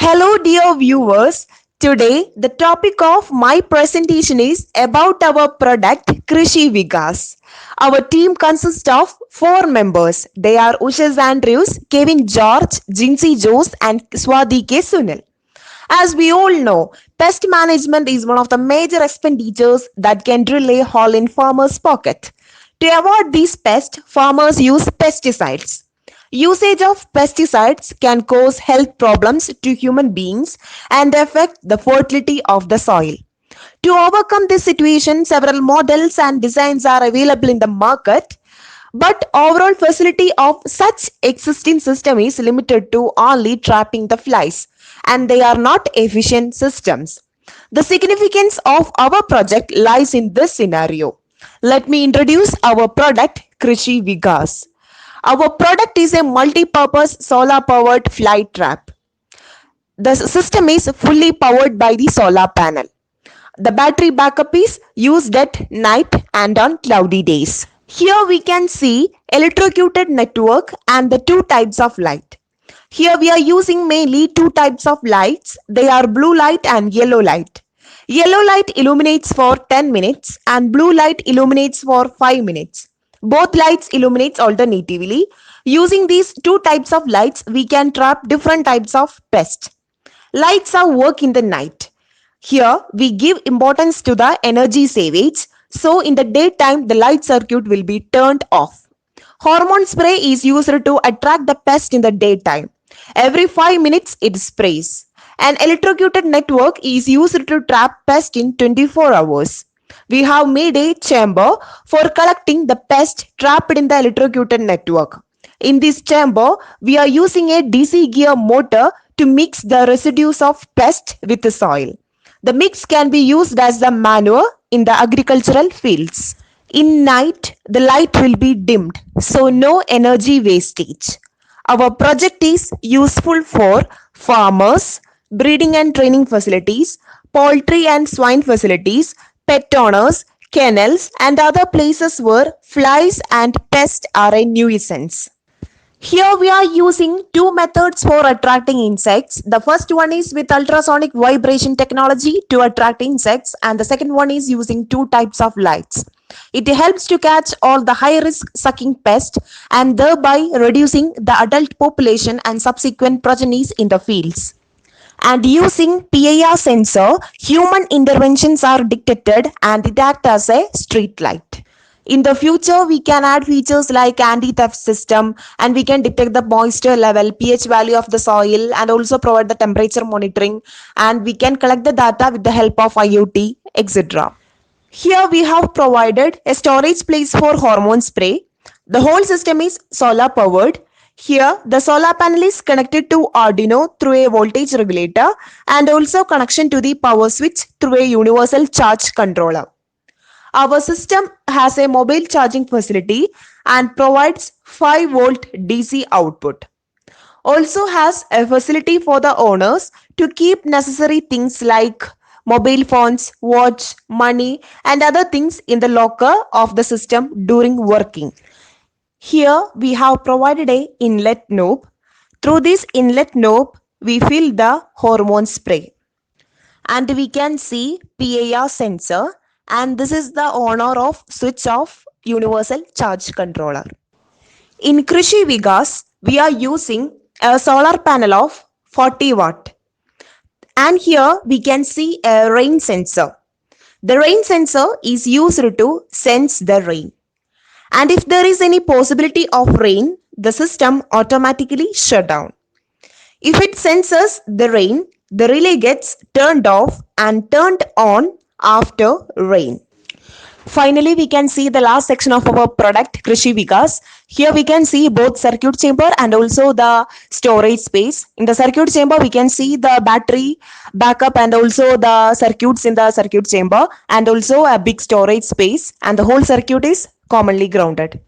Hello, dear viewers. Today, the topic of my presentation is about our product Krishi Vikas. Our team consists of four members. They are Usha Andrews, Kevin George, Jinsi Jose, and Swati K. Sunil. As we all know, pest management is one of the major expenditures that can drill a hole in farmers' pocket. To avoid these pests, farmers use pesticides. Usage of pesticides can cause health problems to human beings and affect the fertility of the soil. To overcome this situation, several models and designs are available in the market, but overall facility of such existing system is limited to only trapping the flies, and they are not efficient systems. The significance of our project lies in this scenario. Let me introduce our product Krishi Vigas. Our product is a multi-purpose solar-powered fly trap. The system is fully powered by the solar panel. The battery backup is used at night and on cloudy days. Here we can see electrocuted network and the two types of light. Here we are using mainly two types of lights. They are blue light and yellow light. Yellow light illuminates for 10 minutes and blue light illuminates for 5 minutes. Both lights illuminates alternatively. Using these two types of lights, we can trap different types of pests. Lights are work in the night. Here, we give importance to the energy savage. So, in the daytime, the light circuit will be turned off. Hormone spray is used to attract the pest in the daytime. Every 5 minutes, it sprays. An electrocuted network is used to trap pest in 24 hours. We have made a chamber for collecting the pest trapped in the electrocuted network. In this chamber, we are using a DC gear motor to mix the residues of pest with the soil. The mix can be used as the manure in the agricultural fields. In night, the light will be dimmed, so no energy wastage. Our project is useful for farmers, breeding and training facilities, poultry and swine facilities, pet owners, kennels, and other places where flies and pests are a nuisance. Here we are using two methods for attracting insects. The first one is with ultrasonic vibration technology to attract insects, and the second one is using two types of lights. It helps to catch all the high risk sucking pests and thereby reducing the adult population and subsequent progenies in the fields. And using PIR sensor, human interventions are detected and it acts as a street light. In the future, we can add features like anti-theft system, and we can detect the moisture level, pH value of the soil, and also provide the temperature monitoring, and we can collect the data with the help of IoT, etc. Here we have provided a storage place for hormone spray. The whole system is solar powered. Here, the solar panel is connected to Arduino through a voltage regulator and also connection to the power switch through a universal charge controller. Our system has a mobile charging facility and provides 5 volt DC output. Also has a facility for the owners to keep necessary things like mobile phones, watch, money, and other things in the locker of the system during working. Here we have provided a inlet knob. Through this inlet knob, we fill the hormone spray. And we can see PIR sensor, and this is the owner of switch of universal charge controller. In Krishi Vigas, we are using a solar panel of 40 watt. And here we can see a rain sensor. The rain sensor is used to sense the rain. And if there is any possibility of rain, the system automatically shut down. If it senses the rain, the relay gets turned off and turned on after rain. Finally, we can see the last section of our product Krishi Vikas. Here we can see both circuit chamber and also the storage space. In the circuit chamber, we can see the battery backup and also the circuits in the circuit chamber and also a big storage space, and the whole circuit is commonly grounded.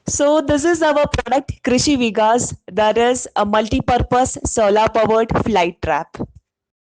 So this is our product Krishi Vikas, that is a multi-purpose solar powered fly trap.